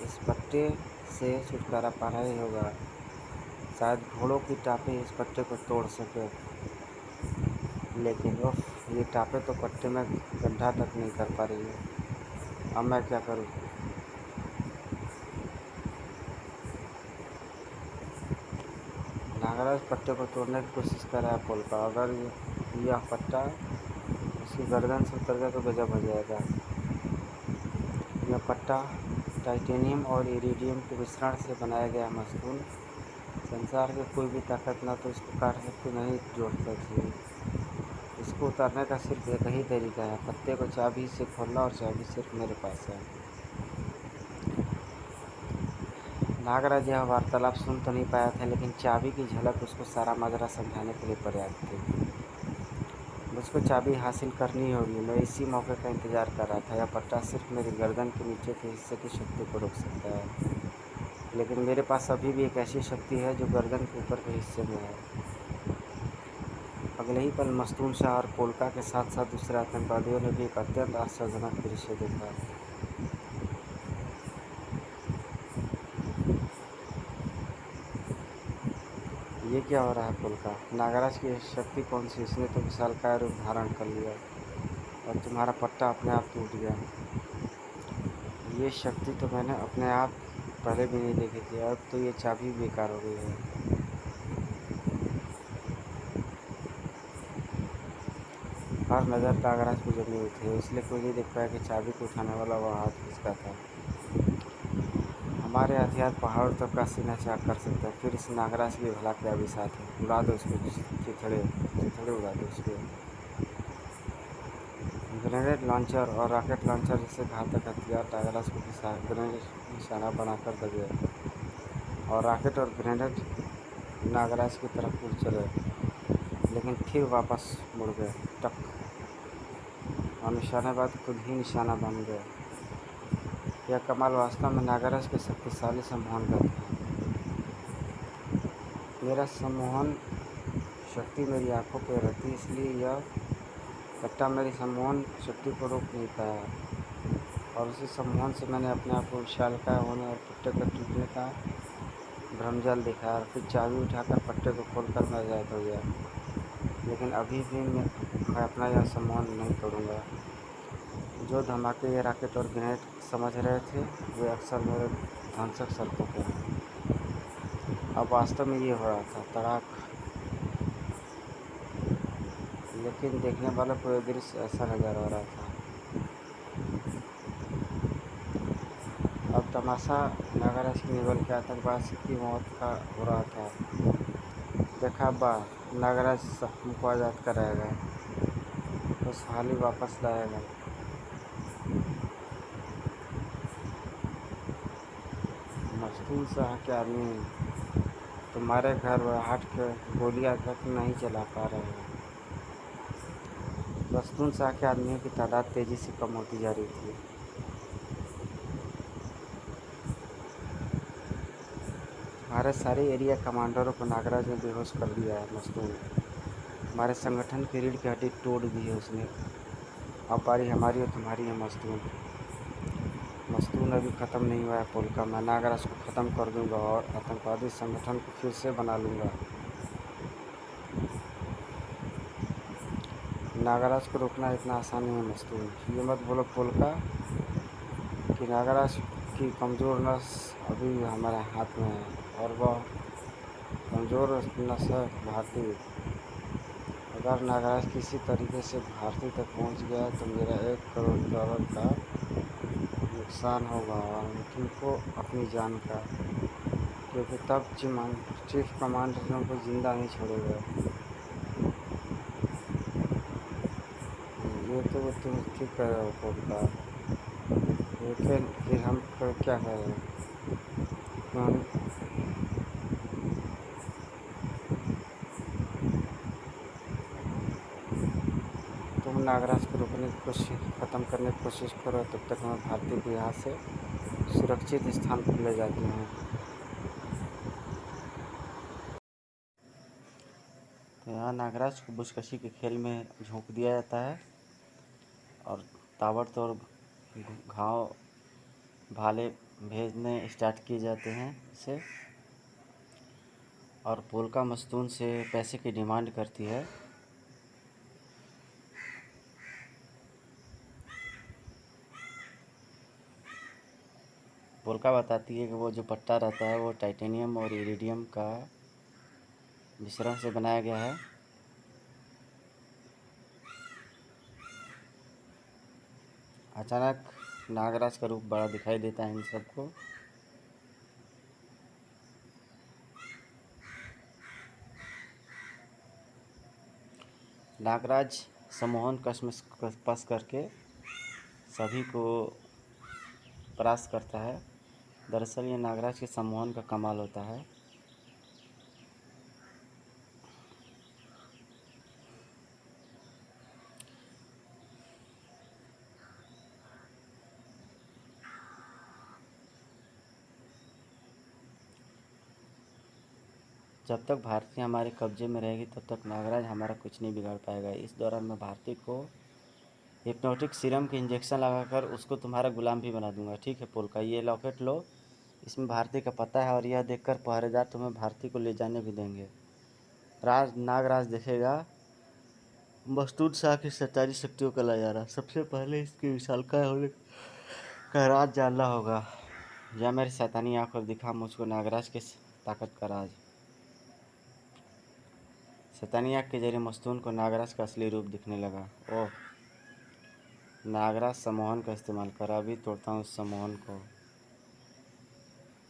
इस पट्टे से छुटकारा पाना ही होगा। शायद घोड़ों की टापें इस पट्टे को तोड़ सके, लेकिन ये टापें तो पट्टे में गड्ढा तक नहीं कर पा रही है। अब मैं क्या करूँ? नागराज पट्टे को तोड़ने की कोशिश कर रहा है पोल का। अगर यह पट्टा उसकी गर्दन से उतर गया तो गजब हो जाएगा। यह पट्टा टाइटेनियम और इरिडियम के मिश्रण से बनाया गया मस्तूल। संसार की कोई भी ताकत ना तो इसको काट सकती, नहीं जोड़ सकती। इसको उतारने का सिर्फ एक ही तरीका है, पत्ते को चाबी से खोलना, और चाबी सिर्फ मेरे पास है। नागराज यह वार्तालाप सुन तो नहीं पाया था, लेकिन चाबी की झलक उसको सारा माजरा समझाने के लिए पर्याप्त थी। मुझको चाबी हासिल करनी होगी। मैं इसी मौके का इंतज़ार कर रहा था। यह पट्टा सिर्फ मेरी गर्दन के नीचे के हिस्से की शक्ति को रोक सकता है, लेकिन मेरे पास अभी भी एक ऐसी शक्ति है जो गर्दन के ऊपर के हिस्से में है। अगले ही पल मस्तूम शाह और पोलका के साथ साथ दूसरे आतंकवादियों ने भी एक अत्यंत आश्चर्यजनक दृश्य देखा। ये क्या हो रहा है पोलका? नागराज की शक्ति कौन सी? इसने तो विशालकाय रूप धारण कर लिया और तुम्हारा पट्टा अपने आप टूट गया। ये शक्ति तो मैंने अपने आप पहले भी नहीं देखी थी। अब तो ये चाबी बेकार हो गई है। हर नज़र नागराज को जमी हुई थी, इसलिए कोई नहीं देख पाया कि चाबी को उठाने वाला वह हाथ किसका था। हमारे हथियार पहाड़ तक का सीना चाक कर सकते हैं, फिर इस नागराज की भला क्या भी साथ है। उड़ा दो उसको, चिथड़े चिथड़े उड़ा दो उसके। ग्रेनेड लॉन्चर और रॉकेट लॉन्चर जैसे घातक हथियार नागराज को ग्रेनेड निशाना बनाकर दबे, और रॉकेट और ग्रेनेड नागराज की तरफ उड़ चले, लेकिन फिर वापस मुड़ गए। टक, और निशानेबाज खुद ही निशाना बन गए। यह कमाल वास्तव में नागराज के शक्तिशाली सम्मोहन का था। मेरा सम्मोहन शक्ति मेरी आंखों पर रहती, इसलिए यह पट्टा मेरी सम्मोहन शक्ति को रोक नहीं पाया, और उसी सम्मोहन से मैंने अपने आप को विशालकाय होने और पट्टे पर टूटने का भ्रमजाल दिखाया, और फिर चाबी उठाकर पट्टे को खोलकर मैं गायब हो गया। लेकिन अभी भी मैं अपना यह सम्मोहन नहीं तोड़ूंगा। जो धमाके ये रॉकेट और ग्रेनेड समझ रहे थे, वे अक्सर मेरे ध्वंसक शर्तों के हैं। अब वास्तव में ये हो रहा था, तड़ाक। लेकिन देखने वालों को यह दृश्य ऐसा नज़र आ रहा था तमाशा नागराज की निगल के आतंकवादी की मौत का हो रहा था। देखा बा नागराज हमको आज़ाद कराएगा, खुशहाली वापस लाएगा। मस्तूल शाह के आदमी तुम्हारे घर हट के गोलियां तक नहीं चला पा रहे हैं। मस्तूल शाह के आदमियों की तादाद तेज़ी से कम होती जा रही थी। हमारे सारे एरिया कमांडरों को नागराज ने बेहोश कर दिया है। मस्तूल हमारे संगठन की रीढ़ की हड्डी तोड़ दी है उसने। अब बारी हमारी और तुम्हारी है मस्तूल। मस्तूल अभी ख़त्म नहीं हुआ है पोलका। मैं नागराज को ख़त्म कर दूंगा और आतंकवादी संगठन को फिर से बना लूँगा। नागराज को रोकना इतना आसान नहीं है मस्तूल। ये मत बोलो पोलका कि नागराज की कमज़ोर नस अभी हमारे हाथ में है, और वह कमज़ोर नस है भारतीय। अगर नागराज किसी तरीके से भारती तक पहुंच गया तो मेरा $1 करोड़ का नुकसान होगा, और तुमको अपनी जान का, क्योंकि तब चीफ कमांडर को ज़िंदा नहीं छोड़ेगा। ये तो तुम ठीक कह रहे हो पोलका, लेकिन फिर हम क्या करें? तुम नागराज को रोकने की कोशिश, ख़त्म करने की कोशिश करो, तब तक मैं भारती को यहाँ से सुरक्षित स्थान पर ले जाती हूँ। तो यहाँ नागराज को बुशकशी के खेल में झोंक दिया जाता है और ताबड़तोड़ घाव भाले भेजने स्टार्ट किए जाते हैं इसे। और पोलका मस्तून से पैसे की डिमांड करती है। पोलका बताती है कि वो जो पट्टा रहता है वो टाइटेनियम और इरिडियम का मिश्रण से बनाया गया है। अचानक नागराज का रूप बड़ा दिखाई देता है इन सबको। नागराज सम्मोहन कस्म पास करके सभी को परास्त करता है। दरअसल ये नागराज के सम्मोहन का कमाल होता है। जब तक भारती हमारे कब्जे में रहेगी तब तक नागराज हमारा कुछ नहीं बिगाड़ पाएगा। इस दौरान मैं भारती को हिप्नोटिक सीरम के इंजेक्शन लगाकर उसको तुम्हारा गुलाम भी बना दूंगा। ठीक है पोलका, ये लॉकेट लो, इसमें भारती का पता है, और यह देखकर पहरेदार तुम्हें भारती को ले जाने भी देंगे। नागराज देखेगा मस्तूल शाह की शैतानी शक्तियों का नजारा। सबसे पहले इसकी विशालकाय होने का राज जानना होगा। या मेरी शैतानी आँख और दिखा मुझको नागराज की ताकत का राज। शैतानी आँख के जरिए मस्तूल को नागराज का असली रूप दिखने लगा। ओह, नागराज सम्मोहन का इस्तेमाल कर, अभी तोड़ता हूँ इस सम्मोहन को।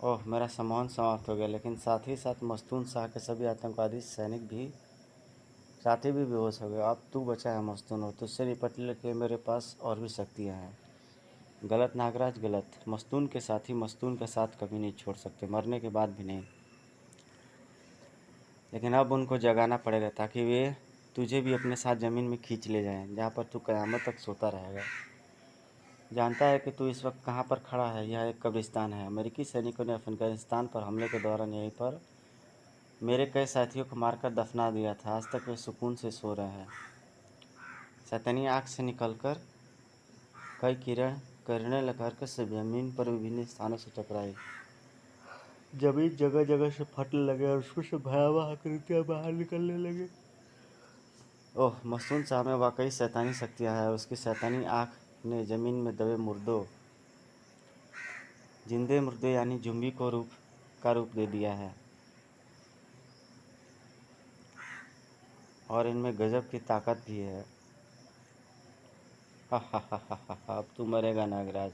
ओह, मेरा सम्मोहन समाप्त हो गया, लेकिन साथ ही साथ मस्तूल शाह के सभी आतंकवादी सैनिक भी साथी भी बेहोश हो गए। अब तू बचा है मस्तूल, और तुझसे निपटने के मेरे पास और भी शक्तियाँ हैं। गलत नागराज, गलत। मस्तूल के साथी मस्तूल का साथ कभी नहीं छोड़ सकते, मरने के बाद भी नहीं। लेकिन अब उनको जगाना पड़ेगा ताकि वे तुझे भी अपने साथ ज़मीन में खींच ले जाएं, जहाँ पर तू क़यामत तक सोता रहेगा। जानता है कि तू इस वक्त कहाँ पर खड़ा है? यह एक कब्रिस्तान है। अमेरिकी सैनिकों ने अफगानिस्तान पर हमले के दौरान यहीं पर मेरे कई साथियों को मारकर दफना दिया था। आज तक वे सुकून से सो रहे हैं। शैतानी आँख से निकलकर कई किरणें लहर कर से ज़मीन पर विभिन्न स्थानों से टकराई। जमीन जगह जगह से फटने लगे और उसमें से भयावह आकृतियाँ बाहर निकलने लगी। ओह, मस्तूल शाह में वाकई शैतानी शक्तियाँ हैं। उसकी शैतानी आँख ने ज़मीन में दबे मुर्दों, जिंदे मुर्दे यानी जुम्बी को रूप दे दिया है, और इनमें गजब की ताकत भी है। हा हा हा हा हा, अब तू मरेगा नागराज।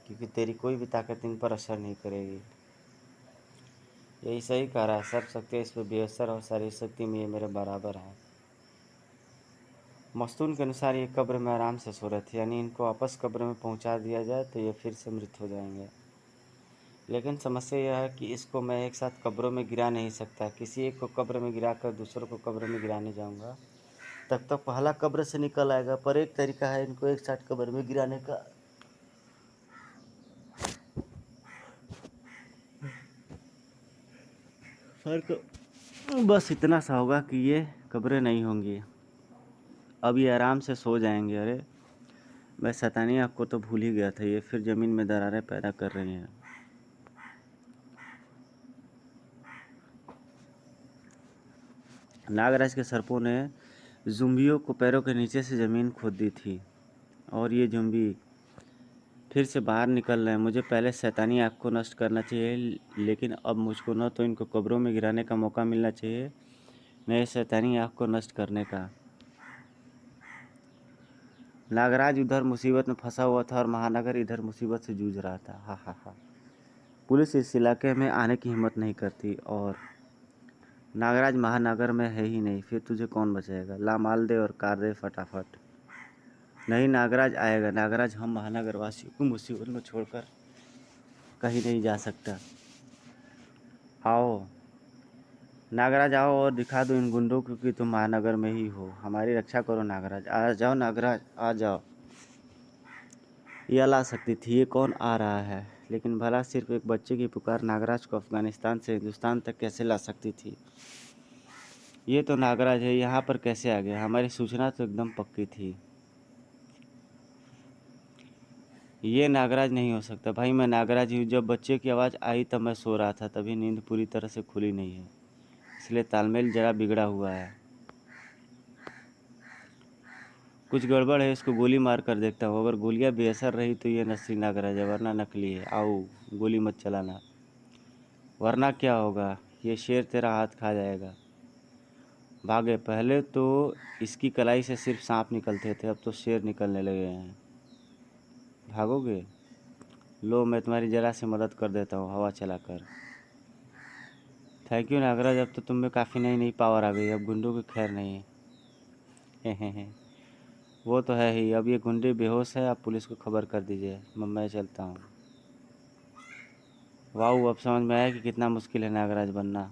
क्योंकि तेरी कोई भी ताकत इन पर असर नहीं करेगी। यही सही कह रहा है, सब शक्ति इस पर बेअसर और सारी शक्ति में ये मेरे बराबर है। मस्तून के अनुसार ये कब्र में आराम से सो रहे थे, यानी इनको वापस कब्र में पहुंचा दिया जाए तो ये फिर से मृत हो जाएंगे। लेकिन समस्या यह है कि इसको मैं एक साथ कब्रों में गिरा नहीं सकता। किसी एक को कब्र में गिरा कर दूसरों को कब्र में गिराने जाऊंगा तब तक पहला कब्र से निकल आएगा। पर एक तरीका है इनको एक साथ कब्र में गिराने का। फर्क बस इतना सा होगा कि ये कब्रें नहीं होंगी, अब ये आराम से सो जाएंगे। अरे मैं शैतानी आँख को तो भूल ही गया था, ये फिर ज़मीन में दरारें पैदा कर रही हैं। नागराज के सर्पों ने ज़ुम्बियों को पैरों के नीचे से ज़मीन खोद दी थी और ये ज़ुम्बी फिर से बाहर निकल रहे हैं। मुझे पहले शैतानी आँख को नष्ट करना चाहिए, लेकिन अब मुझको न तो इनको कब्रों में गिराने का मौका मिलना चाहिए, न ये शैतानी आँख को नष्ट करने का। नागराज उधर मुसीबत में फंसा हुआ था और महानगर इधर मुसीबत से जूझ रहा था। हा हा हा। पुलिस इस इलाके में आने की हिम्मत नहीं करती और नागराज महानगर में है ही नहीं, फिर तुझे कौन बचाएगा। ला माल दे और कार दे फटाफट। नहीं, नागराज आएगा। नागराज हम महानगर वासियों को मुसीबत में छोड़कर कहीं नहीं जा सकता। आओ नागराज, आओ और दिखा दो इन गुंडों को कि तुम महानगर में ही हो। हमारी रक्षा करो नागराज। आ जाओ नागराज, आ जाओ। यह ला सकती थी, ये कौन आ रहा है? लेकिन भला सिर्फ एक बच्चे की पुकार नागराज को अफगानिस्तान से हिंदुस्तान तक कैसे ला सकती थी? ये तो नागराज है, यहाँ पर कैसे आ गया? हमारी सूचना तो एकदम पक्की थी। ये नागराज नहीं हो सकता। भाई मैं नागराज ही हूँ। जब बच्चे की आवाज़ आई तब मैं सो रहा था, तभी नींद पूरी तरह से खुली नहीं है, इसलिए तालमेल जरा बिगड़ा हुआ है। कुछ गड़बड़ है, इसको गोली मार कर देखता हूँ। अगर गोलियाँ बेअसर रही तो ये नस्ली नागराज है, वरना नकली है। आओ, गोली मत चलाना, वरना क्या होगा? ये शेर तेरा हाथ खा जाएगा। भागे। पहले तो इसकी कलाई से सिर्फ सांप निकलते थे, अब तो शेर निकलने लगे हैं। भागोगे? लो, मैं तुम्हारी जरा से मदद कर देता हूँ हवा चलाकर। थैंक यू नागराज, अब तो तुम में काफ़ी नई नई पावर आ गई, अब गुंडों की खैर नहीं है। वो तो है ही। अब ये गुंडे बेहोश है, आप पुलिस को खबर कर दीजिए। मैं चलता हूँ। वाह, अब समझ में आया कि कितना मुश्किल है नागराज बनना।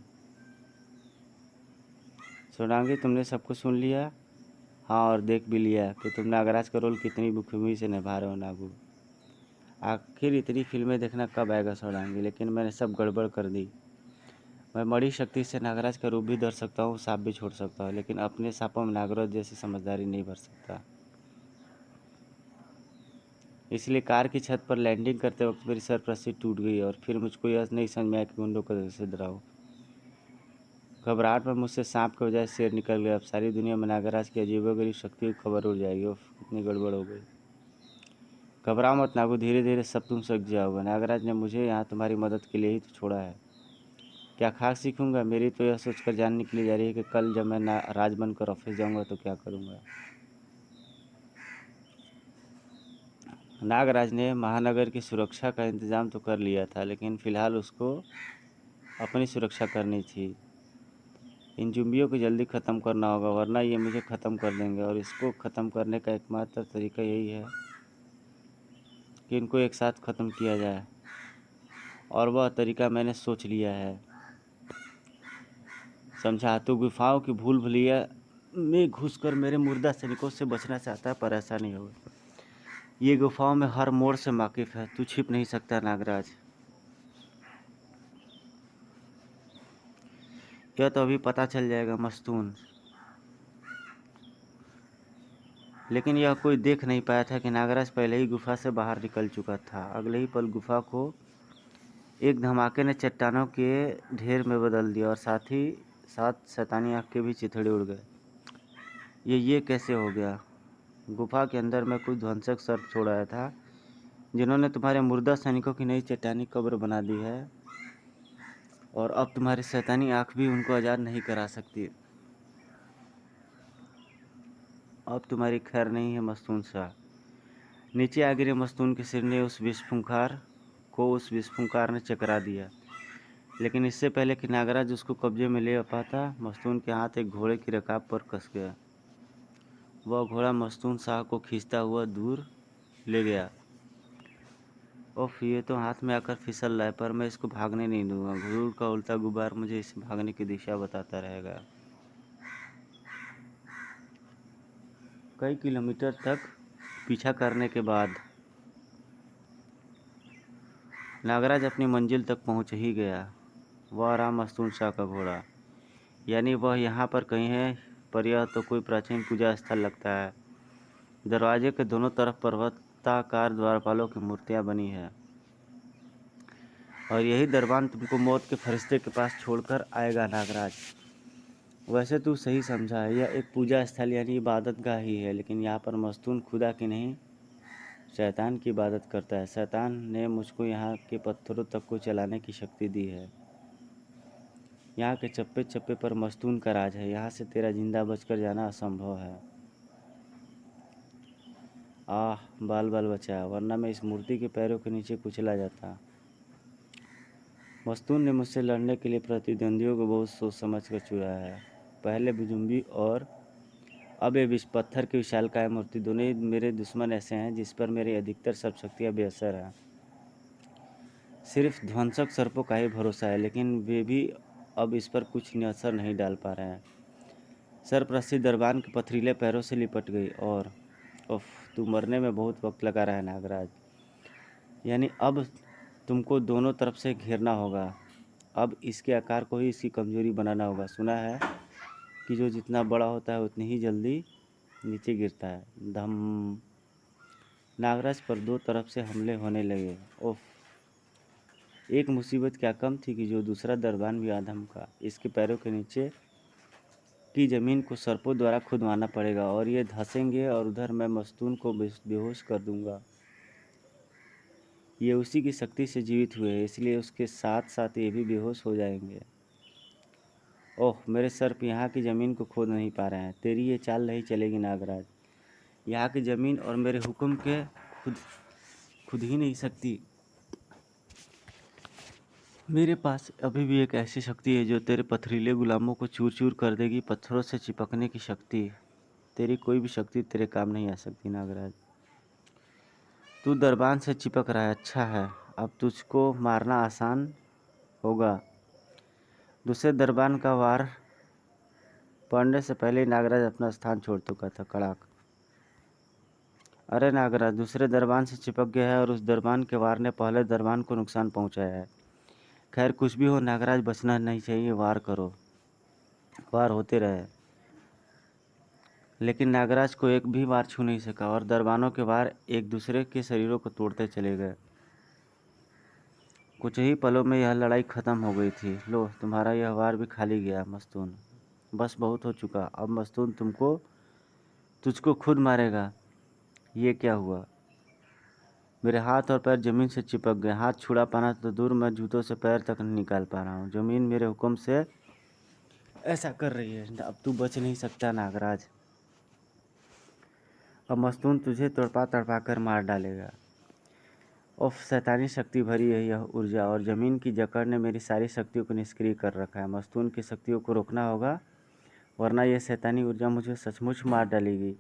सोनांगी, तुमने सब कुछ सुन लिया? हाँ, और देख भी लिया कि तुम नागराज का रोल कितनी बखूबी से निभा रहे हो नागू। आखिर इतनी फिल्में देखना कब आएगा सोनांगी? लेकिन मैंने सब गड़बड़ कर दी। मैं बड़ी शक्ति से नागराज का रूप भी धर सकता हूँ, सांप भी छोड़ सकता हूँ, लेकिन अपने सांपों में नागराज जैसी समझदारी नहीं भर सकता। इसलिए कार की छत पर लैंडिंग करते वक्त मेरी सरपरस्ती टूट गई और फिर मुझको यह नहीं समझ में आया कि गुंडों को कैसे डराऊं। घबराहट में मुझसे सांप के बजाय शेर निकल गया। अब सारी दुनिया में नागराज की अजीबोगरीब शक्ति की खबर उड़ जाएगी। उफ, कितनी गड़बड़ हो गई। घबराओ मत नागू, धीरे धीरे सब तुम सीख जाओगे। नागराज ने मुझे यहाँ तुम्हारी मदद के लिए ही तो छोड़ा है। क्या खास सीखूंगा? मेरी तो यह सोचकर जान निकली जा रही है कि कल जब मैं राज बनकर ऑफिस जाऊंगा तो क्या करूंगा। नागराज ने महानगर की सुरक्षा का इंतजाम तो कर लिया था, लेकिन फिलहाल उसको अपनी सुरक्षा करनी थी। इन जुम्बियों को जल्दी ख़त्म करना होगा, वरना ये मुझे ख़त्म कर देंगे। और इसको ख़त्म करने का एकमात्र तरीका यही है कि इनको एक साथ ख़त्म किया जाए, और वह तरीका मैंने सोच लिया है। समझा? तो गुफाओं की भूल भुलैया में घुसकर मेरे मुर्दा सैनिकों से बचना चाहता है, पर ऐसा नहीं होगा। ये गुफाओं में हर मोड़ से वाकिफ़ है, तू छिप नहीं सकता नागराज। यह तो अभी पता चल जाएगा मस्तून। लेकिन यह कोई देख नहीं पाया था कि नागराज पहले ही गुफा से बाहर निकल चुका था। अगले ही पल गुफा को एक धमाके ने चट्टानों के ढेर में बदल दिया और साथ ही साथ शैतानी आँख के भी चिथड़े उड़ गए। ये कैसे हो गया? गुफा के अंदर में कुछ ध्वंसक सर्प छोड़ आया था, जिन्होंने तुम्हारे मुर्दा सैनिकों की नई चट्टानी कब्र बना दी है, और अब तुम्हारी शैतानी आँख भी उनको आज़ाद नहीं करा सकती। अब तुम्हारी खैर नहीं है मस्तून शाह। नीचे आ गिरे मस्तून के सिर ने उस विषफुंकार ने चकरा दिया। लेकिन इससे पहले कि नागराज उसको कब्जे में ले पाता, मस्तून के हाथ एक घोड़े की रकाब पर कस गया। वह घोड़ा मस्तून शाह को खींचता हुआ दूर ले गया। ओफ, ये तो हाथ में आकर फिसल रहा है, पर मैं इसको भागने नहीं दूंगा। गुरूर का उल्टा गुब्बार मुझे इसे भागने की दिशा बताता रहेगा। कई किलोमीटर तक पीछा करने के बाद नागराज अपनी मंजिल तक पहुंच ही गया। वह रहा मस्तून शाह का घोड़ा, यानी वह यहाँ पर कहीं है, पर यह तो कोई प्राचीन पूजा स्थल लगता है। दरवाजे के दोनों तरफ पर्वताकार द्वारपालों की मूर्तियाँ बनी है, और यही दरबान तुमको मौत के फरिश्ते के पास छोड़कर आएगा नागराज। वैसे तू सही समझा है, यह एक पूजा स्थल यानी इबादत गाह ही है, लेकिन यहाँ पर मस्तून खुदा की नहीं, शैतान की इबादत करता है। शैतान ने मुझको यहाँ के पत्थरों तक को चलाने की शक्ति दी है। यहाँ के चप्पे चप्पे पर मस्तून का राज है। यहाँ से तेरा जिंदा बचकर जाना असंभव है। आह, बाल बाल बचा, वरना मैं इस मूर्ति के पैरों के नीचे कुचला जाता। मस्तून ने मुझसे लड़ने के लिए प्रतिद्वंदियों को बहुत सोच समझ कर चुना है। पहले भुजुम्बी और अब ये पत्थर की विशालकाय मूर्ति, दोनों ही मेरे दुश्मन ऐसे हैं जिस पर मेरी अधिकतर सब शक्तियाँ बेअसर हैं। सिर्फ ध्वंसक सर्पों का ही भरोसा है, लेकिन वे भी अब इस पर कुछ असर नहीं डाल पा रहे हैं। सरपरस्ती दरबान के पथरीले पैरों से लिपट गई और उफ, तू मरने में बहुत वक्त लगा रहा है नागराज। यानी अब तुमको दोनों तरफ से घेरना होगा। अब इसके आकार को ही इसकी कमजोरी बनाना होगा। सुना है कि जो जितना बड़ा होता है उतनी ही जल्दी नीचे गिरता है। धम। नागराज पर दो तरफ से हमले होने लगे। ओफ, एक मुसीबत क्या कम थी कि जो दूसरा दरबान भी आधम का। इसके पैरों के नीचे की ज़मीन को सर्पों द्वारा खुदवाना पड़ेगा, और ये धंसेंगे, और उधर मैं मस्तून को बेहोश कर दूंगा। ये उसी की शक्ति से जीवित हुए हैं, इसलिए उसके साथ साथ ये भी बेहोश हो जाएंगे। ओह, मेरे सर्प यहाँ की ज़मीन को खोद नहीं पा रहे हैं। तेरी ये चाल नहीं चलेगी नागराज। यहाँ की ज़मीन और मेरे हुक्म के खुद ही नहीं सकती। मेरे पास अभी भी एक ऐसी शक्ति है जो तेरे पथरीले गुलामों को चूर चूर कर देगी। पत्थरों से चिपकने की शक्ति। तेरी कोई भी शक्ति तेरे काम नहीं आ सकती नागराज। तू दरबान से चिपक रहा है, अच्छा है। अब तुझको मारना आसान होगा। दूसरे दरबान का वार पड़ने से पहले ही नागराज अपना स्थान छोड़ चुका था। कड़ाक। अरे नागराज दूसरे दरबान से चिपक गया है, और उस दरबान के वार ने पहले दरबान को नुकसान पहुंचाया है। खैर, कुछ भी हो नागराज, बचना नहीं चाहिए। वार करो, वार होते रहे। लेकिन नागराज को एक भी वार छू नहीं सका, और दरबानों के वार एक दूसरे के शरीरों को तोड़ते चले गए। कुछ ही पलों में यह लड़ाई खत्म हो गई थी। लो, तुम्हारा यह वार भी खाली गया मस्तून। बस बहुत हो चुका। अब मस्तून तुझको खुद मारेगा। ये क्या हुआ? मेरे हाथ और पैर जमीन से चिपक गए। हाथ छुड़ा पाना तो दूर, मैं जूतों से पैर तक नहीं निकाल पा रहा हूँ। जमीन मेरे हुक्म से ऐसा कर रही है। अब तू बच नहीं सकता नागराज। अब मस्तून तुझे तड़पा तड़पा कर मार डालेगा। उफ, शैतानी शक्ति भरी है यह ऊर्जा, और ज़मीन की जकड़ ने मेरी सारी शक्तियों को निष्क्रिय कर रखा है। मस्तून की शक्तियों को रोकना होगा, वरना यह शैतानी ऊर्जा मुझे सचमुच मार डालेगी।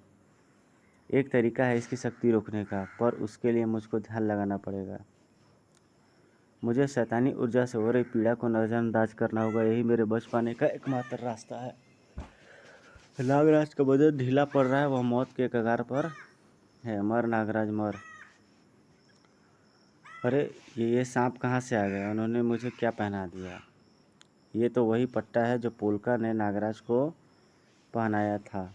एक तरीका है इसकी शक्ति रोकने का, पर उसके लिए मुझको ध्यान लगाना पड़ेगा। मुझे शैतानी ऊर्जा से हो रही पीड़ा को नज़रअंदाज करना होगा। यही मेरे बच पाने का एकमात्र रास्ता है। नागराज का बदन ढीला पड़ रहा है, वह मौत के कगार पर है। मर नागराज मर। अरे, ये सांप कहाँ से आ गया? उन्होंने मुझे क्या पहना दिया? ये तो वही पट्टा है जो पोलका ने नागराज को पहनाया था।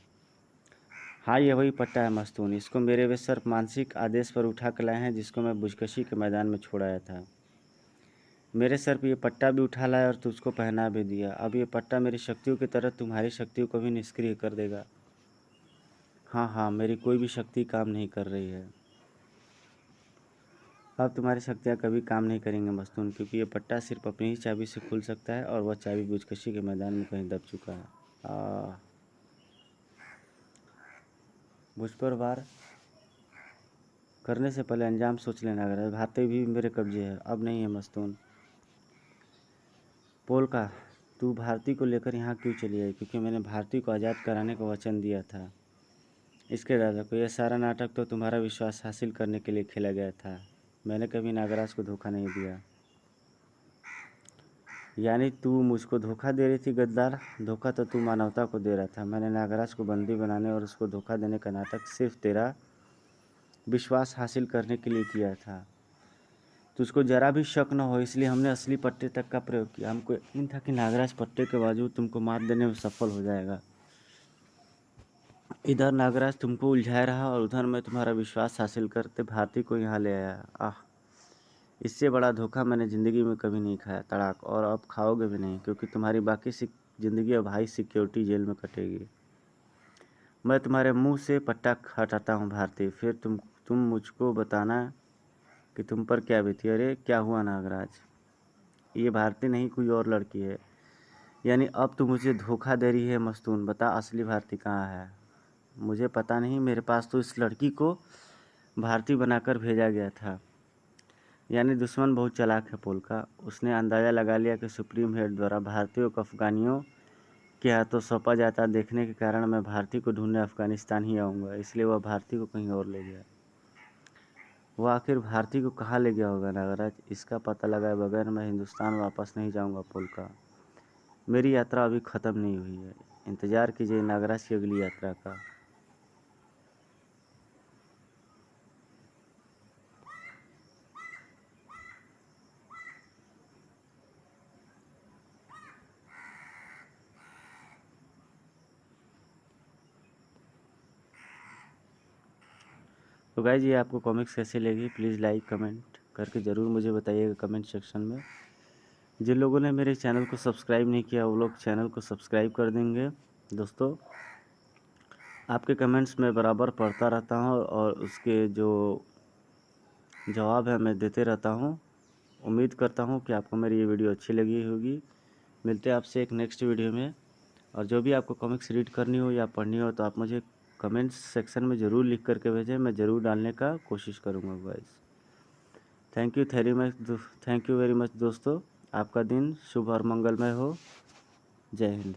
हाँ, ये वही पट्टा है मस्तून। इसको मेरे वे सर्प मानसिक आदेश पर उठा कर लाए हैं, जिसको मैं बुजकशी के मैदान में छोड़ाया था। मेरे सर्प ये पट्टा भी उठा लाया और तुझको पहना भी दिया। अब ये पट्टा मेरी शक्तियों की तरह तुम्हारी शक्तियों को भी निष्क्रिय कर देगा। हाँ हाँ, मेरी कोई भी शक्ति काम नहीं कर रही है। अब तुम्हारी शक्तियाँ कभी काम नहीं करेंगे मस्तून, क्योंकि ये पट्टा सिर्फ अपनी ही चाबी से खुल सकता है, और वह चाबी बुजकशी के मैदान में कहीं दब चुका है। मुझ पर वार करने से पहले अंजाम सोच लेना। अगर भारती भी मेरे कब्जे है, अब नहीं है मस्तून। पोलका, तू भारती को लेकर यहाँ क्यों चली आई? क्योंकि मैंने भारती को आज़ाद कराने का वचन दिया था। इसके दादा को यह सारा नाटक तो तुम्हारा विश्वास हासिल करने के लिए खेला गया था। मैंने कभी नागराज को धोखा नहीं दिया। यानी तू मुझको धोखा दे रही थी गद्दार? धोखा तो तू मानवता को दे रहा था। मैंने नागराज को बंदी बनाने और उसको धोखा देने का नाटक सिर्फ तेरा विश्वास हासिल करने के लिए किया था। तुझको जरा भी शक न हो इसलिए हमने असली पट्टे तक का प्रयोग किया। हमको यकीन था कि नागराज पट्टे के बावजूद तुमको मार देने में सफल हो जाएगा। इधर नागराज तुमको उलझाया रहा और उधर मैं तुम्हारा विश्वास हासिल करते भारती को यहाँ ले आया। आह, इससे बड़ा धोखा मैंने ज़िंदगी में कभी नहीं खाया तड़ाक, और अब खाओगे भी नहीं, क्योंकि तुम्हारी बाकी ज़िंदगी अब हाई सिक्योरिटी जेल में कटेगी। मैं तुम्हारे मुंह से पट्टा हटाता हूँ भारती, फिर तुम मुझको बताना कि तुम पर क्या बीती। अरे क्या हुआ नागराज? ये भारती नहीं, कोई और लड़की है। यानी अब तू मुझे धोखा दे रही है मस्तून? बता असली भारती कहाँ है? मुझे पता नहीं, मेरे पास तो इस लड़की को भारती बनाकर भेजा गया था। यानी दुश्मन बहुत चालाक है पोलका। उसने अंदाज़ा लगा लिया कि सुप्रीम हेड द्वारा भारतीयों को अफ़गानियों के हाथों सौंपा जाता देखने के कारण मैं भारती को ढूंढने अफ़गानिस्तान ही आऊँगा, इसलिए वह भारती को कहीं और ले गया। वो आखिर भारती को कहाँ ले गया होगा नागराज? इसका पता लगाए बगैर मैं हिंदुस्तान वापस नहीं जाऊँगा पोलका। मेरी यात्रा अभी ख़त्म नहीं हुई है। इंतज़ार कीजिए नागराज की अगली यात्रा का। तो गाइस, ये आपको कॉमिक्स कैसी लगी प्लीज़ लाइक कमेंट करके ज़रूर मुझे बताइएगा कमेंट सेक्शन में। जिन लोगों ने मेरे चैनल को सब्सक्राइब नहीं किया वो लोग चैनल को सब्सक्राइब कर देंगे। दोस्तों, आपके कमेंट्स मैं बराबर पढ़ता रहता हूँ और उसके जो जवाब है मैं देते रहता हूँ। उम्मीद करता हूँ कि आपको मेरी ये वीडियो अच्छी लगी होगी। मिलते हैं आपसे एक नेक्स्ट वीडियो में। और जो भी आपको कॉमिक्स रीड करनी हो या पढ़नी हो तो आप मुझे कमेंट्स सेक्शन में ज़रूर लिख करके भेजें, मैं ज़रूर डालने का कोशिश करूँगा guys. Thank you very much दोस्तों। आपका दिन शुभ और मंगलमय हो। जय हिंद।